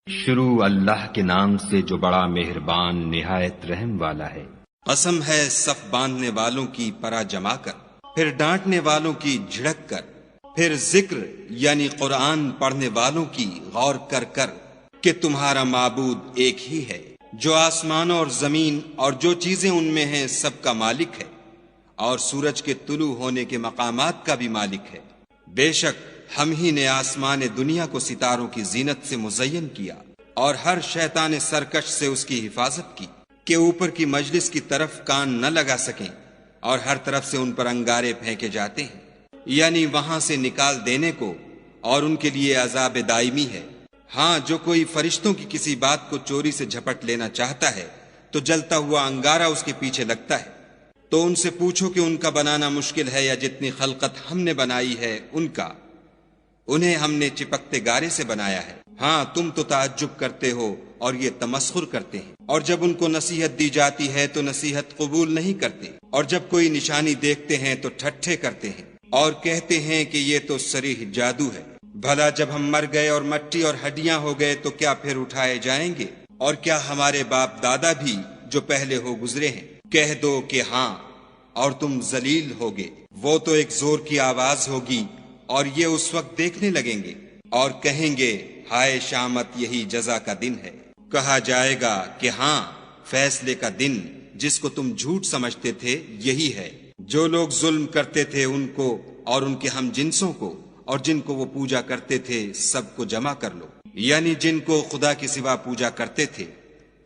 شروع اللہ کے نام سے جو بڑا مہربان نہایت رحم والا ہے۔ قسم ہے صف باندھنے والوں کی پرا جما کر، پھر ڈانٹنے والوں کی جھڑک کر، پھر ذکر یعنی قرآن پڑھنے والوں کی غور کر کر کہ تمہارا معبود ایک ہی ہے جو آسمانوں اور زمین اور جو چیزیں ان میں ہیں سب کا مالک ہے، اور سورج کے طلوع ہونے کے مقامات کا بھی مالک ہے۔ بے شک ہم ہی نے آسمان دنیا کو ستاروں کی زینت سے مزین کیا اور ہر شیطان سرکش سے اس کی حفاظت کی کہ اوپر کی مجلس کی طرف کان نہ لگا سکیں، اور ہر طرف سے ان پر انگارے پھینکے جاتے ہیں، یعنی وہاں سے نکال دینے کو، اور ان کے لیے عذاب دائمی ہے۔ ہاں، جو کوئی فرشتوں کی کسی بات کو چوری سے جھپٹ لینا چاہتا ہے تو جلتا ہوا انگارہ اس کے پیچھے لگتا ہے۔ تو ان سے پوچھو کہ ان کا بنانا مشکل ہے یا جتنی خلقت ہم نے بنائی ہے ان کا، انہیں ہم نے چپکتے گارے سے بنایا ہے۔ ہاں، تم تو تعجب کرتے ہو اور یہ تمسخر کرتے ہیں، اور جب ان کو نصیحت دی جاتی ہے تو نصیحت قبول نہیں کرتے، اور جب کوئی نشانی دیکھتے ہیں تو ٹھٹھے کرتے ہیں اور کہتے ہیں کہ یہ تو صریح جادو ہے۔ بھلا جب ہم مر گئے اور مٹی اور ہڈیاں ہو گئے تو کیا پھر اٹھائے جائیں گے؟ اور کیا ہمارے باپ دادا بھی جو پہلے ہو گزرے ہیں؟ کہہ دو کہ ہاں، اور تم ذلیل ہوگے۔ وہ تو ایک زور کی آواز ہوگی اور یہ اس وقت دیکھنے لگیں گے اور کہیں گے ہائے شامت، یہی جزا کا دن ہے۔ کہا جائے گا کہ ہاں، فیصلے کا دن جس کو تم جھوٹ سمجھتے تھے یہی ہے۔ جو لوگ ظلم کرتے تھے ان کو اور ان کے ہم جنسوں کو اور جن کو وہ پوجا کرتے تھے سب کو جمع کر لو، یعنی جن کو خدا کے سوا پوجا کرتے تھے،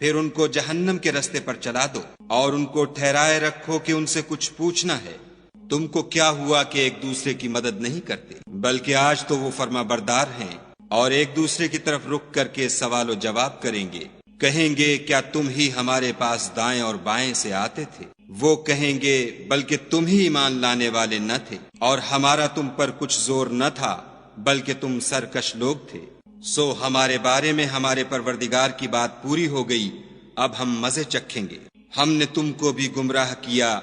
پھر ان کو جہنم کے رستے پر چلا دو اور ان کو ٹھہرائے رکھو کہ ان سے کچھ پوچھنا ہے۔ تم کو کیا ہوا کہ ایک دوسرے کی مدد نہیں کرتے؟ بلکہ آج تو وہ فرما بردار ہیں اور ایک دوسرے کی طرف رک کر کے سوال و جواب کریں گے۔ کہیں گے کیا تم ہی ہمارے پاس دائیں اور بائیں سے آتے تھے؟ وہ کہیں گے بلکہ تم ہی ایمان لانے والے نہ تھے، اور ہمارا تم پر کچھ زور نہ تھا بلکہ تم سرکش لوگ تھے۔ سو ہمارے بارے میں ہمارے پروردگار کی بات پوری ہو گئی، اب ہم مزے چکھیں گے۔ ہم نے تم کو بھی گمراہ کیا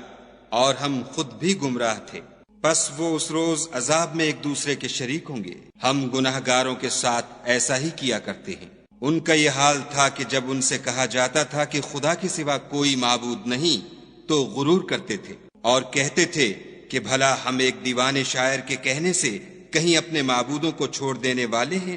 اور ہم خود بھی گمراہ تھے، پس وہ اس روز عذاب میں ایک دوسرے کے شریک ہوں گے۔ ہم گناہ گاروں کے ساتھ ایسا ہی کیا کرتے ہیں۔ ان کا یہ حال تھا کہ جب ان سے کہا جاتا تھا کہ خدا کے سوا کوئی معبود نہیں تو غرور کرتے تھے اور کہتے تھے کہ بھلا ہم ایک دیوانے شاعر کے کہنے سے کہیں اپنے معبودوں کو چھوڑ دینے والے ہیں؟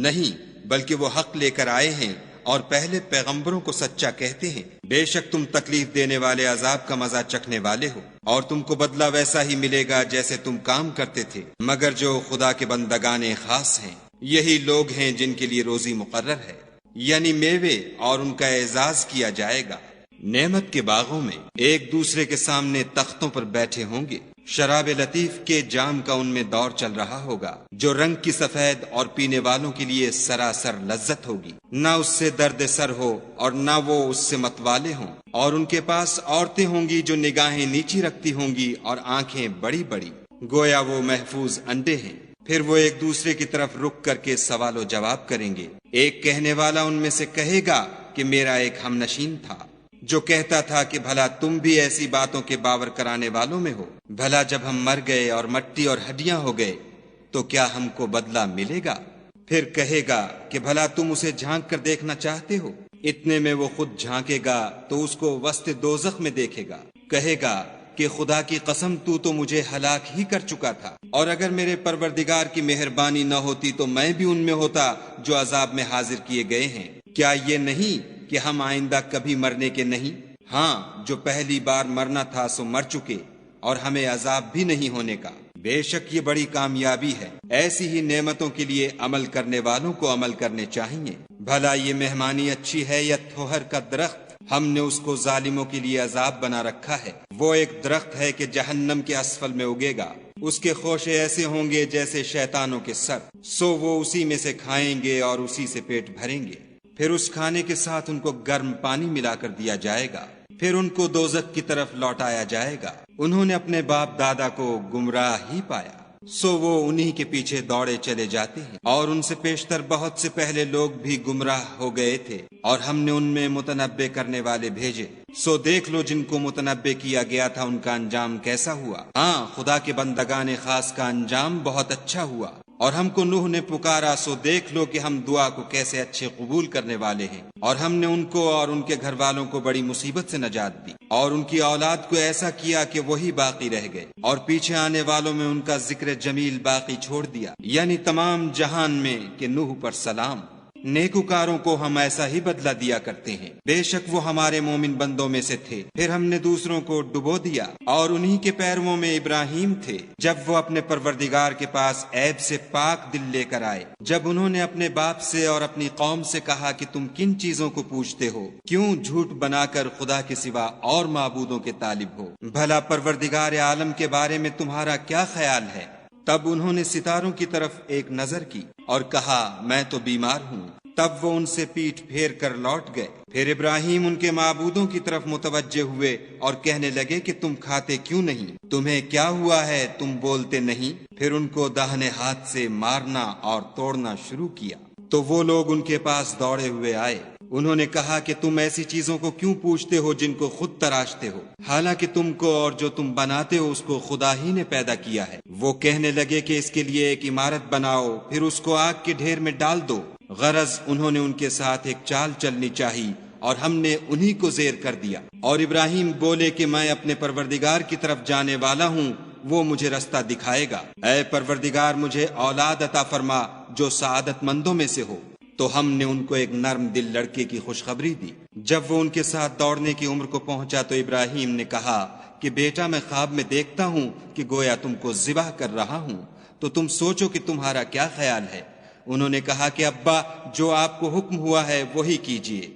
نہیں، بلکہ وہ حق لے کر آئے ہیں اور پہلے پیغمبروں کو سچا کہتے ہیں۔ بے شک تم تکلیف دینے والے عذاب کا مزہ چکھنے والے ہو، اور تم کو بدلہ ویسا ہی ملے گا جیسے تم کام کرتے تھے، مگر جو خدا کے بندگان خاص ہیں یہی لوگ ہیں جن کے لیے روزی مقرر ہے، یعنی میوے، اور ان کا اعزاز کیا جائے گا۔ نعمت کے باغوں میں ایک دوسرے کے سامنے تختوں پر بیٹھے ہوں گے، شراب لطیف کے جام کا ان میں دور چل رہا ہوگا جو رنگ کی سفید اور پینے والوں کے لیے سراسر لذت ہوگی، نہ اس سے درد سر ہو اور نہ وہ اس سے متوالے ہوں۔ اور ان کے پاس عورتیں ہوں گی جو نگاہیں نیچی رکھتی ہوں گی اور آنکھیں بڑی بڑی، گویا وہ محفوظ انڈے ہیں۔ پھر وہ ایک دوسرے کی طرف رک کر کے سوال و جواب کریں گے۔ ایک کہنے والا ان میں سے کہے گا کہ میرا ایک ہم نشین تھا جو کہتا تھا کہ بھلا تم بھی ایسی باتوں کے باور کرانے والوں میں ہو؟ بھلا جب ہم مر گئے اور مٹی اور ہڈیاں ہو گئے تو کیا ہم کو بدلہ ملے گا؟ پھر کہے گا کہ بھلا تم اسے جھانک کر دیکھنا چاہتے ہو؟ اتنے میں وہ خود جھانکے گا تو اس کو وسط دوزخ میں دیکھے گا، کہے گا کہ خدا کی قسم تو مجھے ہلاک ہی کر چکا تھا، اور اگر میرے پروردگار کی مہربانی نہ ہوتی تو میں بھی ان میں ہوتا جو عذاب میں حاضر کیے گئے ہیں۔ کیا یہ نہیں کہ ہم آئندہ کبھی مرنے کے نہیں؟ ہاں، جو پہلی بار مرنا تھا سو مر چکے، اور ہمیں عذاب بھی نہیں ہونے کا۔ بے شک یہ بڑی کامیابی ہے۔ ایسی ہی نعمتوں کے لیے عمل کرنے والوں کو عمل کرنے چاہیے۔ بھلا یہ مہمانی اچھی ہے یا تھوہر کا درخت؟ ہم نے اس کو ظالموں کے لیے عذاب بنا رکھا ہے۔ وہ ایک درخت ہے کہ جہنم کے اسفل میں اگے گا، اس کے خوشے ایسے ہوں گے جیسے شیطانوں کے سر، سو وہ اسی میں سے کھائیں گے اور اسی سے پیٹ بھریں گے۔ پھر اس کھانے کے ساتھ ان کو گرم پانی ملا کر دیا جائے گا، پھر ان کو دوزخ کی طرف لوٹایا جائے گا۔ انہوں نے اپنے باپ دادا کو گمراہ ہی پایا، سو وہ انہی کے پیچھے دوڑے چلے جاتے ہیں، اور ان سے پیشتر بہت سے پہلے لوگ بھی گمراہ ہو گئے تھے، اور ہم نے ان میں متنبع کرنے والے بھیجے، سو دیکھ لو جن کو متنبع کیا گیا تھا ان کا انجام کیسا ہوا۔ ہاں، خدا کے بندگان خاص کا انجام بہت اچھا ہوا۔ اور ہم کو نوح نے پکارا سو دیکھ لو کہ ہم دعا کو کیسے اچھے قبول کرنے والے ہیں، اور ہم نے ان کو اور ان کے گھر والوں کو بڑی مصیبت سے نجات دی، اور ان کی اولاد کو ایسا کیا کہ وہی باقی رہ گئے، اور پیچھے آنے والوں میں ان کا ذکر جمیل باقی چھوڑ دیا، یعنی تمام جہان میں کہ نوح پر سلام۔ نیکوکاروں کو ہم ایسا ہی بدلہ دیا کرتے ہیں، بے شک وہ ہمارے مومن بندوں میں سے تھے، پھر ہم نے دوسروں کو ڈبو دیا، اور انہی کے پیرووں میں ابراہیم تھے جب وہ اپنے پروردگار کے پاس عیب سے پاک دل لے کر آئے، جب انہوں نے اپنے باپ سے اور اپنی قوم سے کہا کہ تم کن چیزوں کو پوچھتے ہو، کیوں جھوٹ بنا کر خدا کے سوا اور معبودوں کے طالب ہو، بھلا پروردگار عالم کے بارے میں تمہارا کیا خیال ہے؟ تب انہوں نے ستاروں کی طرف ایک نظر کی اور کہا میں تو بیمار ہوں، تب وہ ان سے پیٹھ پھیر کر لوٹ گئے۔ پھر ابراہیم ان کے معبودوں کی طرف متوجہ ہوئے اور کہنے لگے کہ تم کھاتے کیوں نہیں؟ تمہیں کیا ہوا ہے؟ تم بولتے نہیں؟ پھر ان کو داہنے ہاتھ سے مارنا اور توڑنا شروع کیا، تو وہ لوگ ان کے پاس دوڑے ہوئے آئے۔ انہوں نے کہا کہ تم ایسی چیزوں کو کیوں پوچھتے ہو جن کو خود تراشتے ہو، حالانکہ تم کو اور جو تم بناتے ہو اس کو خدا ہی نے پیدا کیا ہے۔ وہ کہنے لگے کہ اس کے لیے ایک عمارت بناؤ، پھر اس کو آگ کے ڈھیر میں ڈال دو۔ غرض انہوں نے ان کے ساتھ ایک چال چلنی چاہی اور ہم نے انہی کو زیر کر دیا۔ اور ابراہیم بولے کہ میں اپنے پروردگار کی طرف جانے والا ہوں، وہ مجھے رستہ دکھائے گا۔ اے پروردگار مجھے اولاد عطا فرما جو سعادت مندوں میں سے ہو۔ تو ہم نے ان کو ایک نرم دل لڑکے کی خوشخبری دی۔ جب وہ ان کے ساتھ دوڑنے کی عمر کو پہنچا تو ابراہیم نے کہا کہ بیٹا میں خواب میں دیکھتا ہوں کہ گویا تم کو ذبح کر رہا ہوں، تو تم سوچو کہ تمہارا کیا خیال ہے؟ انہوں نے کہا کہ ابا جو آپ کو حکم ہوا ہے وہی کیجیے،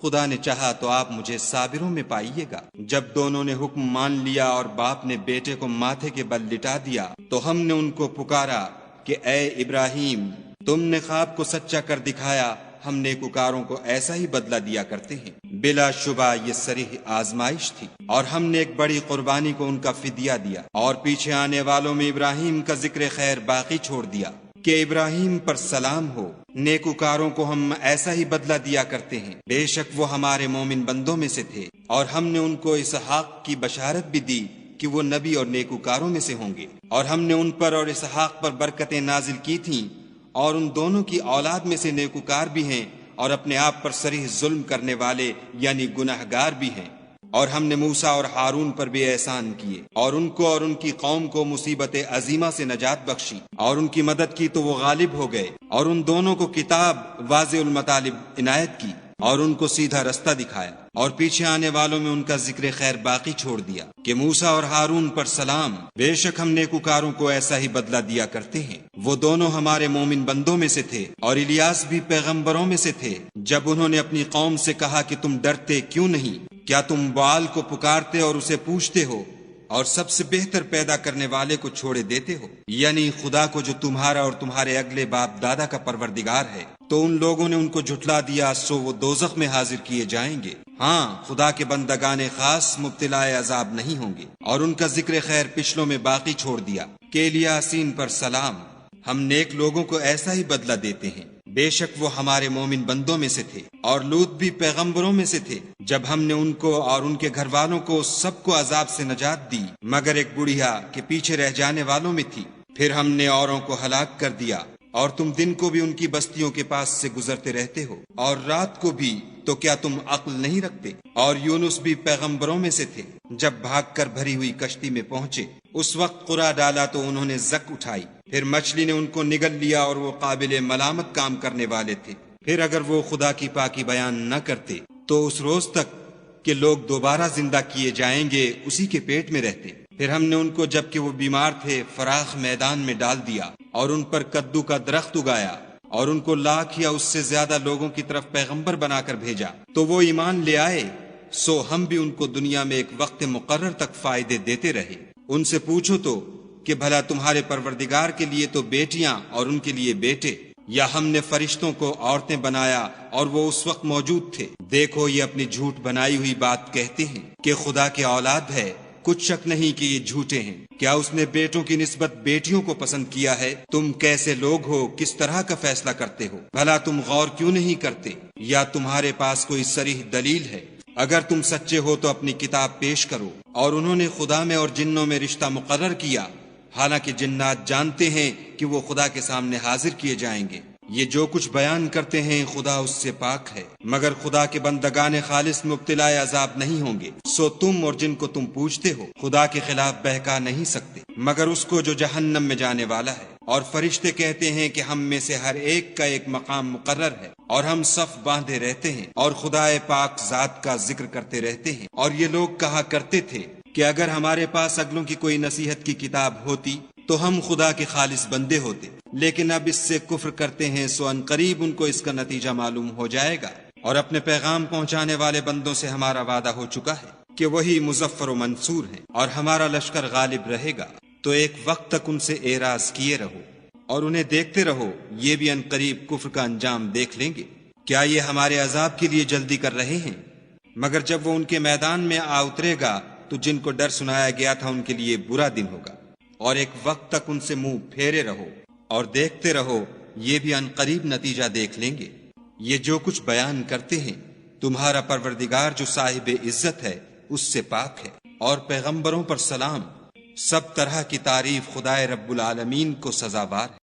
خدا نے چاہا تو آپ مجھے صابروں میں پائیے گا۔ جب دونوں نے حکم مان لیا اور باپ نے بیٹے کو ماتھے کے بل لٹا دیا تو ہم نے ان کو پکارا کہ اے ابراہیم تم نے خواب کو سچا کر دکھایا، ہم نیکوکاروں کو ایسا ہی بدلہ دیا کرتے ہیں۔ بلا شبہ یہ صریح آزمائش تھی، اور ہم نے ایک بڑی قربانی کو ان کا فدیہ دیا، اور پیچھے آنے والوں میں ابراہیم کا ذکر خیر باقی چھوڑ دیا کہ ابراہیم پر سلام ہو۔ نیکوکاروں کو ہم ایسا ہی بدلہ دیا کرتے ہیں، بے شک وہ ہمارے مومن بندوں میں سے تھے، اور ہم نے ان کو اسحاق کی بشارت بھی دی کہ وہ نبی اور نیکوکاروں میں سے ہوں گے، اور ہم نے ان پر اور اسحاق پر برکتیں نازل کی تھیں، اور ان دونوں کی اولاد میں سے نیکوکار بھی ہیں اور اپنے آپ پر صریح ظلم کرنے والے یعنی گناہگار بھی ہیں۔ اور ہم نے موسیٰ اور ہارون پر بھی احسان کیے، اور ان کو اور ان کی قوم کو مصیبت عظیمہ سے نجات بخشی، اور ان کی مدد کی تو وہ غالب ہو گئے، اور ان دونوں کو کتاب واضح المطالب عنایت کی، اور ان کو سیدھا رستہ دکھایا، اور پیچھے آنے والوں میں ان کا ذکر خیر باقی چھوڑ دیا کہ موسیٰ اور ہارون پر سلام، بے شک ہم نیکوکاروں کو ایسا ہی بدلہ دیا کرتے ہیں۔ وہ دونوں ہمارے مومن بندوں میں سے تھے، اور الیاس بھی پیغمبروں میں سے تھے۔ جب انہوں نے اپنی قوم سے کہا کہ تم ڈرتے کیوں نہیں؟ کیا تم بعال کو پکارتے اور اسے پوچھتے ہو، اور سب سے بہتر پیدا کرنے والے کو چھوڑے دیتے ہو، یعنی خدا کو جو تمہارا اور تمہارے اگلے باپ دادا کا پروردگار ہے؟ تو ان لوگوں نے ان کو جھٹلا دیا، سو وہ دوزخ میں حاضر کیے جائیں گے۔ ہاں خدا کے بندگان خاص مبتلا عذاب نہیں ہوں گے۔ اور ان کا ذکر خیر پچھلوں میں باقی چھوڑ دیا کہ الیاسین پر سلام، ہم نیک لوگوں کو ایسا ہی بدلہ دیتے ہیں، بے شک وہ ہمارے مومن بندوں میں سے تھے۔ اور لوط بھی پیغمبروں میں سے تھے، جب ہم نے ان کو اور ان کے گھر والوں کو سب کو عذاب سے نجات دی مگر ایک بڑھیا کہ پیچھے رہ جانے والوں میں تھی، پھر ہم نے اوروں کو ہلاک کر دیا۔ اور تم دن کو بھی ان کی بستیوں کے پاس سے گزرتے رہتے ہو، اور رات کو بھی، تو کیا تم عقل نہیں رکھتے؟ اور یونس بھی پیغمبروں میں سے تھے، جب بھاگ کر بھری ہوئی کشتی میں پہنچے، اس وقت قرع ڈالا تو انہوں نے زک اٹھائی، پھر مچھلی نے ان کو نگل لیا، اور وہ قابل ملامت کام کرنے والے تھے۔ پھر اگر وہ خدا کی پاکی بیان نہ کرتے تو اس روز تک کہ لوگ دوبارہ زندہ کیے جائیں گے اسی کے پیٹ میں رہتے۔ پھر ہم نے ان کو جبکہ وہ بیمار تھے فراخ میدان میں ڈال دیا، اور ان پر کدو کا درخت اگایا، اور ان کو لاکھ یا اس سے زیادہ لوگوں کی طرف پیغمبر بنا کر بھیجا، تو وہ ایمان لے آئے، سو ہم بھی ان کو دنیا میں ایک وقت مقرر تک فائدے دیتے رہے۔ ان سے پوچھو تو کہ بھلا تمہارے پروردگار کے لیے تو بیٹیاں اور ان کے لیے بیٹے، یا ہم نے فرشتوں کو عورتیں بنایا اور وہ اس وقت موجود تھے؟ دیکھو یہ اپنی جھوٹ بنائی ہوئی بات کہتے ہیں کہ خدا کی اولاد ہے، کچھ شک نہیں کہ یہ جھوٹے ہیں۔ کیا اس نے بیٹوں کی نسبت بیٹیوں کو پسند کیا ہے؟ تم کیسے لوگ ہو، کس طرح کا فیصلہ کرتے ہو؟ بھلا تم غور کیوں نہیں کرتے؟ یا تمہارے پاس کوئی صریح دلیل ہے؟ اگر تم سچے ہو تو اپنی کتاب پیش کرو۔ اور انہوں نے خدا میں اور جنوں میں رشتہ مقرر کیا، حالانکہ جنات جانتے ہیں کہ وہ خدا کے سامنے حاضر کیے جائیں گے۔ یہ جو کچھ بیان کرتے ہیں خدا اس سے پاک ہے، مگر خدا کے بندگان خالص مبتلا عذاب نہیں ہوں گے۔ سو تم اور جن کو تم پوجتے ہو خدا کے خلاف بہکا نہیں سکتے مگر اس کو جو جہنم میں جانے والا ہے۔ اور فرشتے کہتے ہیں کہ ہم میں سے ہر ایک کا ایک مقام مقرر ہے، اور ہم صف باندھے رہتے ہیں اور خدا پاک ذات کا ذکر کرتے رہتے ہیں۔ اور یہ لوگ کہا کرتے تھے کہ اگر ہمارے پاس اگلوں کی کوئی نصیحت کی کتاب ہوتی تو ہم خدا کے خالص بندے ہوتے، لیکن اب اس سے کفر کرتے ہیں، سو ان قریب ان کو اس کا نتیجہ معلوم ہو جائے گا۔ اور اپنے پیغام پہنچانے والے بندوں سے ہمارا وعدہ ہو چکا ہے کہ وہی مظفر و منصور ہیں، اور ہمارا لشکر غالب رہے گا۔ تو ایک وقت تک ان سے اعراض کیے رہو اور انہیں دیکھتے رہو، یہ بھی ان قریب کفر کا انجام دیکھ لیں گے۔ کیا یہ ہمارے عذاب کے لیے جلدی کر رہے ہیں؟ مگر جب وہ ان کے میدان میں آ اترے گا تو جن کو ڈر سنایا گیا تھا ان کے لیے برا دن ہوگا۔ اور ایک وقت تک ان سے منہ پھیرے رہو اور دیکھتے رہو، یہ بھی ان قریب نتیجہ دیکھ لیں گے۔ یہ جو کچھ بیان کرتے ہیں تمہارا پروردگار جو صاحب عزت ہے اس سے پاک ہے، اور پیغمبروں پر سلام۔ سب طرح کی تعریف خدائے رب العالمین کو سزاوار ہے۔